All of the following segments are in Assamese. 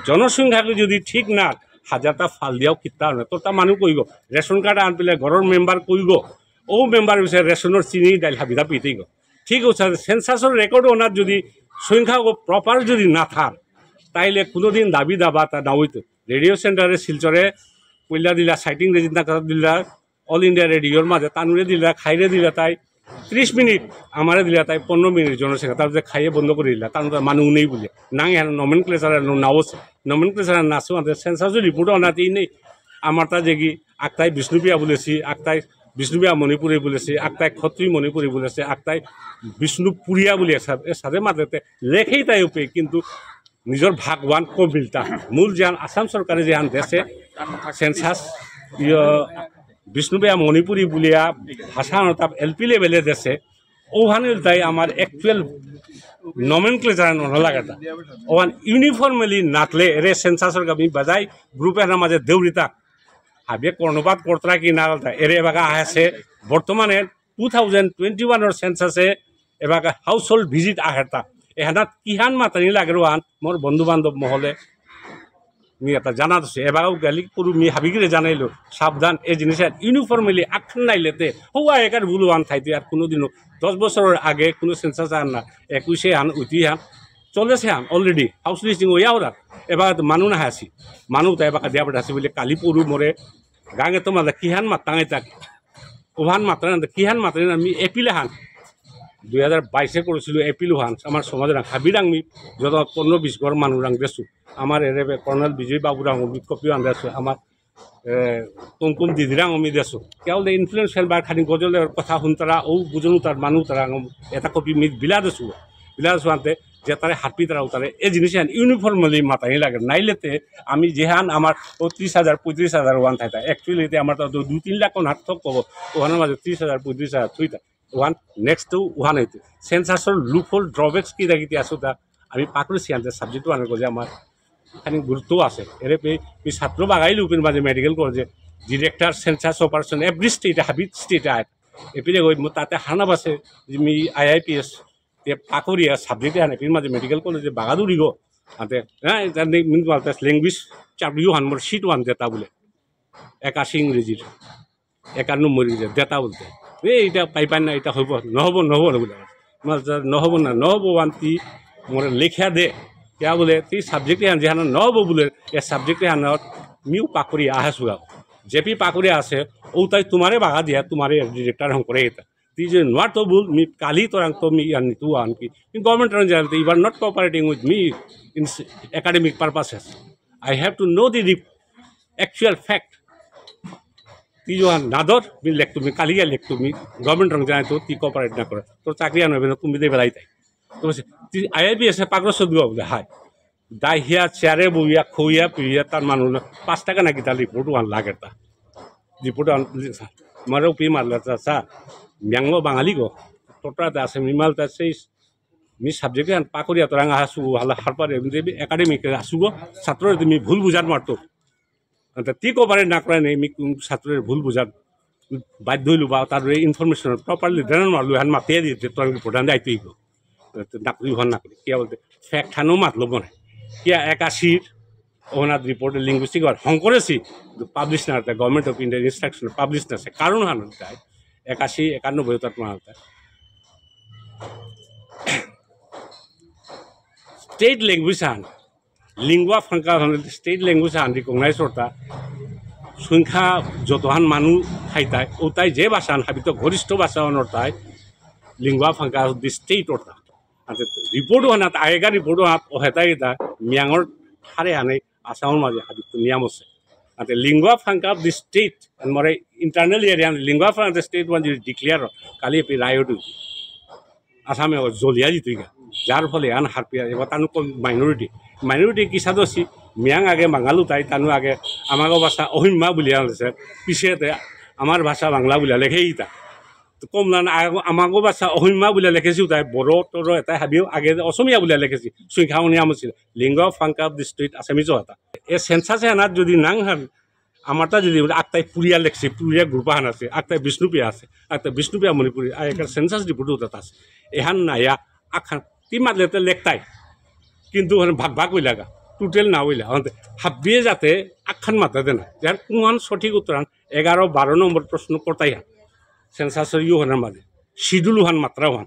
জনসংখ্যাকে যদি ঠিক না হাজারটা ফাল দিয়াও কিতা না তো তা মানুষ কইব রেশন কার্ড আন পেলে ঘরের মেম্বার কইব ও মেম্বার বিষয়ে রেশনের চিনি ডাইল হাবিদা পিতেই ঠিক আছে সেন্সাসের রেকর্ড ওনার যদি সংখ্যা প্রপার যদি না থাক তাইলে কোনোদিন দাবি দাবা তা না হইতো রেডিও সেন্টারে শিলচরে পইলা দিলা সাইটিং রেজিনা দিলা অল ইন্ডিয়া রেডিওর মাঝে তানুরে দিলা খাইরে দিলা তাই 30 মিনিট আমারে দিলা তাই 15 মিনিট জনসংখ্যা তারপরে খাইয়ে বন্ধ করে দিলা তার মানুষ নেই বলে না নমেন ক্লেচার নাওছে নমেন ক্লেচার নাচো আমাদের সেন্সাসের রিপোর্ট আনাতেই নেই আমার তা যে কি আকতাই বিষ্ণুপ্রিয়া বলেছি আকতাই বিষ্ণুপ্রিয়া মণিপুরী বলেছে আকতাই খত্রী মণিপুরী বলেছে আকতাই বিষ্ণুপুরিয়া বলে সাথে মাঝে লেখেই তাই উপে কিন্তু নিজের ভাগবান কবিলতা মূল যেহান আসাম সরকারে যেহান দেশে সেন্সাস বিষ্ণুপ্রিয়া মণিপুরী বলিয়া ভাষা তাপ এলপি লেভেলে দেশে ওখানে তাই আমার অ্যাকচুয়াল নমেন ক্লেচার নলাগাটা ওখান ইউনিফর্মেলি নাতলে এরে সেন্সাসের আমি বাজাই গ্রুপের মাঝে দেউরিতা হাবিয়ে কর্ণপাত কর্তরা কি না এরে এবার আছে বর্তমানে 2021 সেন্সাসে এবার হাউস হোল্ড ভিজিট আহেতা এহানাত কিহান মাতানি লাগে ওয়ান মোর বন্ধু বান্ধব মহলে মি এটা জানা আছে এবারও গালি পুরো মি হাবিগিরে জানাইলো সাবধান এই জিনিসের ইউনিফর্মেলি আখন নাইলেতে হওয়া একার ভুল ওয়ান থাইতে আর কোনোদিনও 10 বছরের আগে কোনো সেন্সাস আন না 21 আন উঠি আন চলেছে আন অলরেডি হাউস লিস্টিং ওয়া ওরা এবার মানুষ না আসি মানুষ তাই এবার দিয়া পড়াছি বলে কালি পুরু মরে গাঙে তো মাদা কিহান মাতাঙে তাক ওহান মাত্রা কিহান মাত্রা আমি এপিলে হান 2022 করেছিল এপিল হান আমার সমাজের হাবিরাং আমি যত 15-20 ঘর মানুষ রাং দেছো আমার এরে কর্নেল বিজয় বাবুরাং আমি কপি আন দেছো আমার কুমকুম দিদিরাং আমি দেছো কেবল ইনফ্লুয়েন্সিয়াল বা খানি গজলের কথা শুনতারা ও বুঝনো তার মানুষ তারা এটা কপি মিট বিলা দেছো আনতে যে তারে হাতপি তারা তারে এই জিনিস ইউনিফর্মলি মাথায় লাগে নাইলেতে আমি যেহান আমার 30,000 35,000 ওয়ান থাকা অ্যাকচুয়ালি আমার তো 2-3 লাখ হাত থক পাবো ওখানের মাঝে 30,000 35,000 থুইতা ওয়ান নেক্সট টু ওয়ান হইতে সেন্সাসর লুপহোল ড্রব্যাক্স কি দেখি আসো তা আমি পাকড়েছি আনতে সাবজেক্ট আনার যে আমার খানি গুরুত্ব আছে এরে ছাত্র বাগাইলে উপেন মাঝে মেডিকেল কলেজে director census operation every state হাবিট স্টেট আয় এপিলে গই তাতে হানাব আছে মি IIPS পাকরিয়া সাবজেক্টে আনে এপির মাঝে মেডিকেল কলেজে বাগাদুরি গো আনতে হ্যাঁ ল্যাঙ্গুয়েজ চাপড়িও হানমোর সিট ওয়ান দেতা বলে 81 ইংরেজির 91 ইংরেজি দেতা বলতে এইটা পাইপাই না এটা হইব নহব বলে নহব না নহব ওয়ান্তি মোর লেখা দে क्या बोले ती सब्जेक्ट जेहान नब बोले ए सब्जेक्ट मिउ पाकुरी आहासु जेपी पाकुरी आसे ओ ताई तुम्हारे बागा दिया तुम्हारे डिरेक्टर हम करे ती जे नॉट तो बोल मी काली तो रंग तो मी यानी तू आन की गवर्नमेंट रन जानते you are not cooperating with me in academic purposes I have to know the actual fact ती जो नादर मी लेख तुम्हें काली लेख तुम्हें गवर्नमेंट रंग जाने तो ती कोऑपरेट ना करे तो चाकरी आने तुम्हें दे बेलाई तो IIPS पाग्रस दुआ बोले हाय दाहिया चेयारे बुया खुया पिया तार मानु 5 টাকা নাকি তার রিপোর্ট ওয়ান লাগে তা রিপোর্ট মারো পি মারলা তা মিয়াংলো বাঙালি গো টোটাতে আছে মিমালতা সেই মি সাবজেক্ট আন পাকরিয়া তোরাং আসু হালা হারপারে একাডেমিক আসু গো ছাত্র তুমি ভুল বুঝাত মারতো তা তি কোপারে না করে নেই মি ছাত্রের ভুল বুঝাত বাধ্য হইলু বা তার ইনফরমেশন প্রপারলি দেন মারলু হান মাতিয়ে দিতে তোর রিপোর্ট আইতেই গো नाकरी हन नाकरी क्या बोलते फैक्ट हानो मतलब बने क्या 81 ओनाद रिपोर्ट लिंग्विस्टिक और हंकरेसी पाब्लिश ना रहता government of India instruction publish ना से कारण हान होता है 81 91 तक में होता है स्टेट लैंग्वेज हान लिंगुआ फ्रांका स्टेट लैंग्वेज हान रिकॉग्नाइज होता संख्या जो तो हान मानु खाइता है उताई जे भाषा हाबी तो घनिष्ठ भाषा होता है लिंगुआ फ्रांका द स्टेट होता रिपोर्ट होना आएगा रिपोर्ट होता ही था मियांगोर थारे आने आसाम माजे हाबित नियम से आते lingua franca of the state and more internal area lingua franca of the state वन डिक्लेयर काली पे राइट आसाम में जलिया जितुगा जार फले आन हारपिया एबा तानु को माइनरिटी किसा दसी मियांग आगे बांगालु ताई तानु आगे आमागो भाषा अहिमा बुलिया আছে পিছেতে আমার ভাষা বাংলা বুলিয়া লেখেইতা कम ना आमागो भाषा अहिमा बुलिया लेखेছি তাই বড় তোর এটা হাবিও আগে অসমীয়া বুলিয়া লেখেছি সুইখাও নিয়ম আছিল Linga ফাংকা of the state Assamese হতা এ সেন্সাসে আনাত যদি নাং হান আমারটা যদি আকতাই পুরিয়া লেখছি পুরিয়া গ্রুপ হান আছে আকতাই বিষ্ণুপ্রিয়া আছে আকতাই বিষ্ণুপ্রিয়া মণিপুরি আইকার সেন্সাস রিপোর্ট হতা আছে এহান নায়া আখান তিমাত লেতে লেখতাই কিন্তু ভাগ ভাগ হই লাগা টোটেল না হইলে হাবিয়ে যাতে আখ্যান মাতাতে না যার কোন সঠিক উত্তরান 11-12 নম্বর প্রশ্ন করতাই হান সেন্সাসের ইউহানের মাঝে শিডিউল হান মাত্রা হান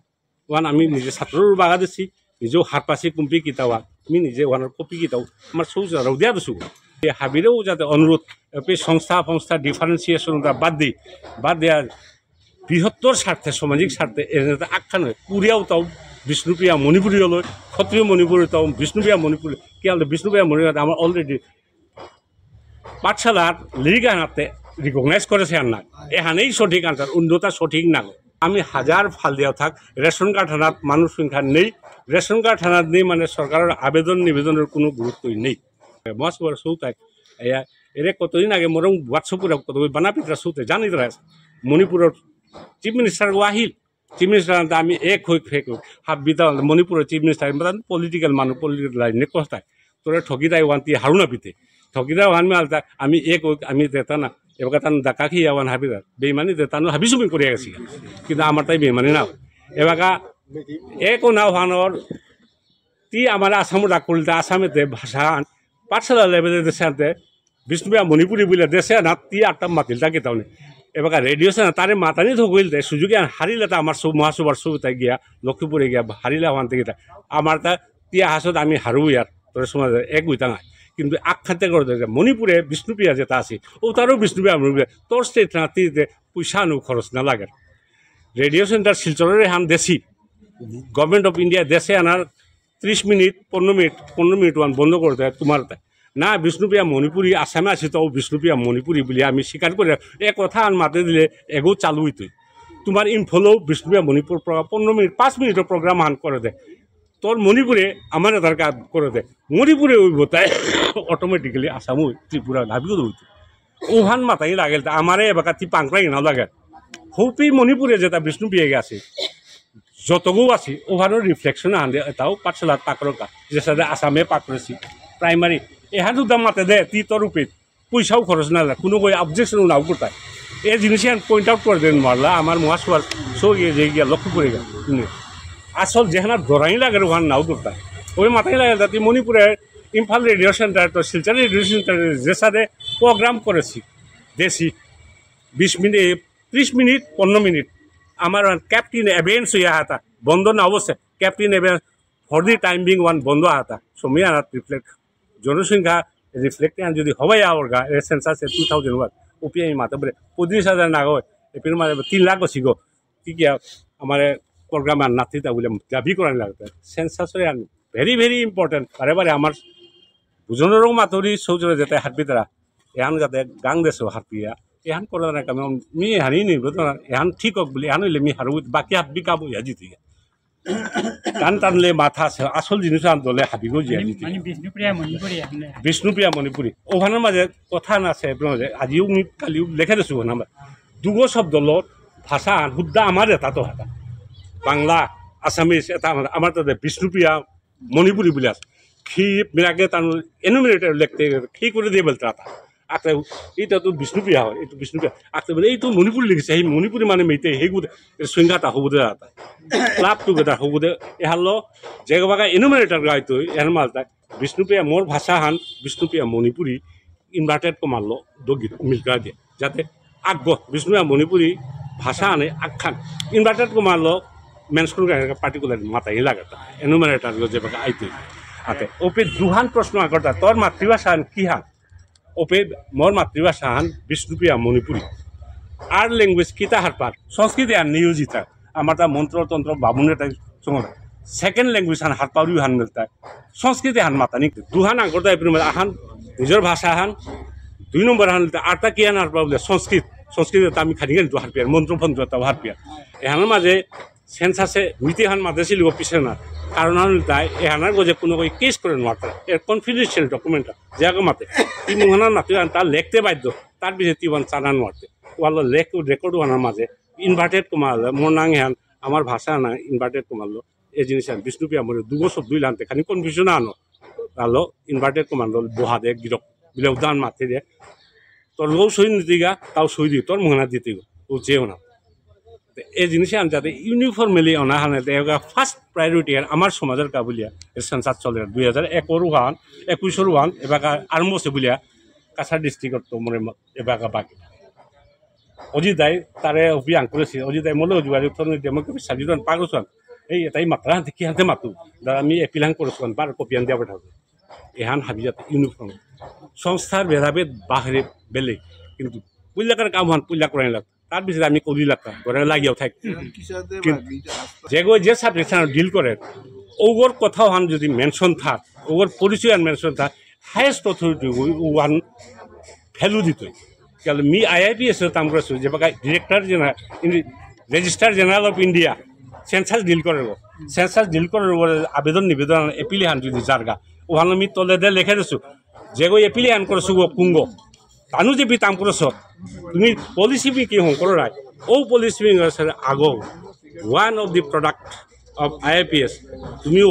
ওয়ান আমি নিজে ছাত্রর বাগা দিছি নিজেও হাত পাশে কুম্পি কিতাও আমি নিজে ওয়ানের কপি কিতাও আমার সৌজারাও দিয়া দিছো এই হাবিরেও যাতে অনুরোধ সংস্থা ডিফারেন্সিয়েশন বাদ দেওয়া বৃহত্তর স্বার্থে সামাজিক স্বার্থে এনে আখ্যান হয় পুরিয়াও তাও বিষ্ণুপ্রিয়া মণিপুরী হল ক্ষত্রিয় মণিপুরী তাও বিষ্ণুপ্রিয়া মণিপুরী কি হল বিষ্ণুপ্রিয়া মণিপুরী আমার অলরেডি পাঠশালার লিরিক আনাতে রিকগনাইজ করেছে আর না এখানেই সঠিক আনসার উন্নতা সঠিক না আমি হাজার ফাল দেওয়া থাক রেশন কার্ড হানাত মানুষ সংখ্যা নেই রেশন কার্ড হানাত নেই মানে সরকারের আবেদন নিবেদনের কোনো গুরুত্বই নেই মাস বড় সৌতায় এরে কতদিন আগে মরং হোয়াটসঅ্যাপে কত বানাপিতরা সৌতে জানি তারা মণিপুরের চিফ মিনিস্টার আহিল চিফ মিনিস্টার আমি এক হই ফেক হাত বিতা মণিপুরের চিফ মিনিস্টার পলিটিক্যাল মানুষ পলিটিক্যাল লাইনে কস্তায় তোরা ঠকি দেয় ওয়ান্তি হারুনা পিতে ঠকি দেয় ওয়ান আলতা আমি এক হই আমি দেতা না এবার তান ডাকা খেয়ে ওয়ান হাবিদার বেইমানি দেতানো হাবি সুমি করে গেছি কিন্তু আমার তাই বেইমানি না এবার একও না হওয়ানোর তি আমার আসামও ডাক করলে আসামেতে ভাষা পাঠশালা লেভেলে দেশে আনতে বিষ্ণুপ্রিয়া মণিপুরী বলে দেশে না তি আটটা মাতিল তাকে তাহলে এবার রেডিও সে না তারে মাতানি ধকিল দে সুযোগে হারিলে তা আমার মহাসভার সুবিধায় গিয়া লক্ষ্মীপুরে গিয়া হারিলে ওখান থেকে আমার তা তিয়া হাসত আমি হারু ইয়ার তোর সমাজ এক উইতা নাই কিন্তু আখ্যাতে করে মণিপুরে বিষ্ণুপ্রিয়া যেটা আছে ও তারও বিষ্ণুপ্রিয়া মণিপুরে তোর স্টেট না তিতে পয়সা আনু খরচ না লাগে রেডিও সেন্টার শিলচরের হান দেশি গভর্নমেন্ট অফ ইন্ডিয়া দেশে আনার 30 মিনিট 15 মিনিট ওয়ান বন্ধ করে দেয় তোমার না বিষ্ণুপ্রিয়া মণিপুরী আসামে আছে তো বিষ্ণুপ্রিয়া মণিপুরী বলে আমি স্বীকার করে এক কথা আন মাতে দিলে এগো চালু হইতো তোমার ইনফলেও বিষ্ণুপ্রিয়া মণিপুর 15 মিনিট 5 মিনিটের প্রোগ্রাম আন করে দেয় তোর মণিপুরে আমার আধার কার্ড করে দেয় মণিপুরে হইব তাই অটোমেটিক্যালি আসামও ত্রিপুরা ভাবিও হইতো ওহান মাতাই লাগে আমারে এবার তি পাংরাই না লাগে হৌপি মণিপুরে যেটা বিষ্ণুপ্রিয়া গেছে যতগু আছে ওভারও রিফ্লেকশন আনলে এটাও পাঠশালার পাকরকা যে সাথে আসামে পাক করেছি প্রাইমারি এহাদু দাম মাতে দে তি তোর রূপে পয়সাও খরচ না কোনো কই অবজেকশন নাও করতায় এই জিনিসই পয়েন্ট আউট করে দেন মারলা আমার মহাসভার সো যে গিয়া লক্ষ্য করে গেল আসল যেখানে দরাই লাগে ওখানে নাও করতায় ওই মাথায় লাগে যাতে মণিপুরে ইম্ফল রেডিও সেন্টার তো শিলচর রেডিও সেন্টার যে সাথে প্রোগ্রাম করেছি দেশি 20 মিনিট 30 মিনিট 15 মিনিট আমার ক্যাপ্টেন এভেন্টস ইয়া হাতা বন্ধ না অবশ্যই captain এভেন্ট for the time being one বন্ধ হাতা সময় আনা রিফ্লেক্ট জনসংখ্যা রিফ্লেক্ট যদি হবাই আওরগা সেন্সাস 2001 ওপিআই মাতা বলে 25,000 না হয় এপির মানে 3 লাখ বসি গো কি আমার প্রোগ্রাম আর নাতিতা বলে দাবি করার লাগবে সেন্সাসরে ভেরি ইম্পর্টেন্ট বারে আমার বুঝনেরও মাতরি সৌজরে যেতে হাঁটবি তারা এহান যাতে গাং দেশ হাঁটবিয়া এহান করে না কাম মি হানি নিব এহান ঠিক হোক বলে এহান হইলে মি হারু বাকি হাঁটবি কাবো ইয়া জিতে টান টানলে মাথা আছে আসল জিনিস আনলে হাবিগো জিয়া জিতে বিষ্ণুপ্রিয়া মণিপুরী ওখানের মাঝে কথা না আছে আজিও মি কালিও লেখা দিছো না দুগো শব্দ লত ভাষা শুদ্ধা আমার এটা তো হাতা বাংলা আসামিজ এটা আমার তাতে বিষ্ণুপ্রিয়া মণিপুরী বলে আছে খি মিরাকে তার এনুমিনেটর লিখতে খি করে দিয়ে বলতে আতা আঁকতে এইটা তো বিষ্ণুপ্রিয়া হয় এইটো বিষ্ণুপ্রিয়া আঁকতে বলে এই তো মণিপুরী লিখিছে সেই মণিপুরী মানে মেইতে সেইগুলো সংজ্ঞাটা হবুদে আতা ক্লাব টুগেদার হবুদে এহালো যেগবাগা এনুমিনেটর গাইতো এর মালতা বিষ্ণুপ্রিয়া মোর ভাষা হান বিষ্ণুপ্রিয়া মণিপুরী ইনভার্টেড কমারলো দগিত মিলকা দিয়ে যাতে আগ্য বিষ্ণুপ্রিয়া মণিপুরী ভাষা আনে আখ্যান ইনভার্টেড কমারলো মেনশন পার্টিকুলার মাথায় লাগাতা এনুমিনেটর যেভাবে আইতো আতে ওপে দুহান প্রশ্ন আগরটা তোর মাতৃভাষা কি হান ওপে মোর মাতৃভাষা হান বিষ্ণুপ্রিয়া মণিপুরী আর ল্যাঙ্গুয়েজ কিতা হারপার সংস্কৃতি আর নিয়োজিতা আমার তা মন্ত্রতন্ত্র বাবুনের তাই সময় সেকেন্ড ল্যাঙ্গুয়েজ হান হারপাউরিও হান মিলতা সংস্কৃতি হান মাতানি দুহান আগরটা এপ্রিল আহান নিজের ভাষা হান 2 নম্বর হান আরটা কি হান হারপা বলে সংস্কৃতি আমি খানি কিন্তু হারপিয়ার মন্ত্রফন্ত্র তাও হারপিয়ার এহানের মাঝে সেন্সাসে নীতিহান মাঝে ছিল পিছিয়ে না কারণ তাই এহানার গজে কোনো কেস করে নোয়ারতা এর কনফিডেন্সিয়াল ডকুমেন্টটা জায়গা মাতে ই মুহানার নাতি তার লিখতে বাধ্য তার বিষয়ে তিবান চানা নোয়ারতে ওয়াল রেকর্ড আনার মাঝে ইনভার্টেড কমালে মোর নাং হ্যান আমার ভাষা না ইনভার্টেড কমালো এই জিনিস বিষ্ণুপ্রিয়া মনে 2 বছর 2 লানতে খানি কনফিউশন আনো তাহলে ইনভার্টেড কমালো বহা দে গিরক বিলে উদান মাতে দে তোর লোক সই নিতে গা তাও সই দি তোর মুহানা দিতে ও চেয়েও না এই জিনিসে আন যাতে ইউনিফর্মেলি অনা হানে ফার্স্ট প্রায়োরিটি আমার সমাজের কাবুলিয়া সেন্সাস চলে 2001 ওয়ান 21 ওয়ান এবার আরম্ভ হচ্ছে বুলিয়া কাছাড় ডিস্ট্রিক্টত তো মনে এবার বাকি অজিদাই তারে অভিযান করেছে অজিদাই মনে অজিবাড়ি ডেমোক্রেটিক সার্ভিস পাগলছন এই এটাই মাত্রা হাতে কি হাতে মাতু দাদা আমি এপিলাং করেছিলাম বার কপিয়ান দিয়া পাঠাবো এহান হাবি যাতে ইউনিফর্ম সংস্থার ভেদাভেদ বাহিরে বেলেগ কিন্তু পুল্লাকার কাম হান পুল্লা করাই লাগ তার পিছনে আমি কলি লাগতাম ঘরে লাগিয়েও থাকি যে সাবজেক্ট ডিল করে ওগর কথাও হান যদি মেনশন থাক ওগর পরিচয় মেনশন থাক হায়েস্ট অথরিটি ওয়ান ভ্যালু দিত কেন মি IIPS কাম করেছো যে director general registrar general of India census deal করে সেন্সাস ডিল করার আবেদন নিবেদন এপিলি হান যদি জারগা ওখানে আমি তলে দিয়ে লিখে দিছো যে এপিলি হান করেছো কুঙ্গ তানু যে বি কাম করেছ তুমি পলিসি বি কি হং করো নাই ও পলিসি বি আগো one of the product of IIPS তুমিও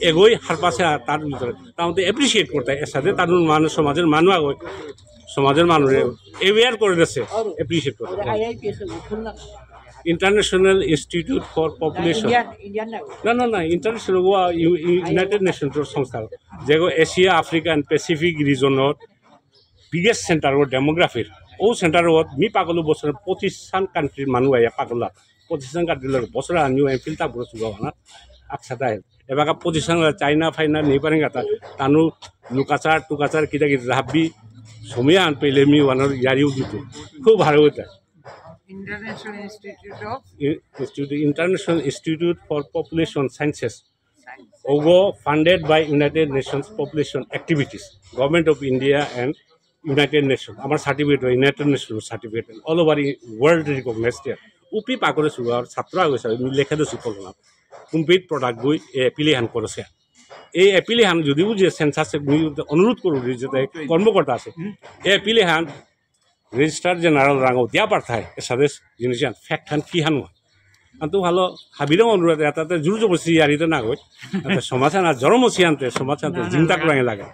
এগোই হার পাশে তার ভিতরে তাহলে এপ্রিসিয়েট করতে এর সাথে তার মানুষ সমাজের মানুষ আগোয় সমাজের মানুষে এওয়ার করে দিচ্ছে এপ্রিসিয়েট করতে ইন্টারন্যাশনাল ইনস্টিটিউট ফর পপুলেশন না ইন্টারন্যাশনাল ইউনাইটেড নেশনসর সংস্থা যেগো এশিয়া আফ্রিকা এন্ড প্যাসিফিক রিজনের বিগেস্ট সেন্টার ডেমোগ্রাফির ও সেন্টারত মি পাগল বছর 25 কান্ট্রির মানুষ আয়া পাগলা 25 কান্ট্রির বছর আনিও এমফিল তা বড় সুগাও না আকসাটা এবার 25 চাইনা ফাইনা নেই পারেন গাতা তানু লুকাচার টুকাচার কিটা কি রাবি সময় আন পেলে মি ওয়ানোর ইয়ারিও দিত খুব ভালো হতো International Institute for Population Sciences OGO funded by United Nations Population Activities Government of India and United Nations আমার certificate United Nations certificate all over world recognised উপি পাকরে সুগার ছাত্র আগেছে লেখা দিছো কলনা কমপ্লিট প্রোডাক্ট বই এপিলি হান করেছে এই এপিলি হান যদিও যে সেন্সাসে অনুরোধ করব যে কর্মকর্তা আছে এই এপিলি হান রেজিস্ট্রার জেনারেল রাঙাও দিয়া পাঠায় এর সাথে জিনিস ফ্যাক্ট হান কি হান তো ভালো হাবিরও অনুরোধ এটাতে জোর জবরদস্তি ইয়ারিতে না হয় সমাধান আর জরমসি আনতে সমাজ আনতে চিন্তা করাই লাগে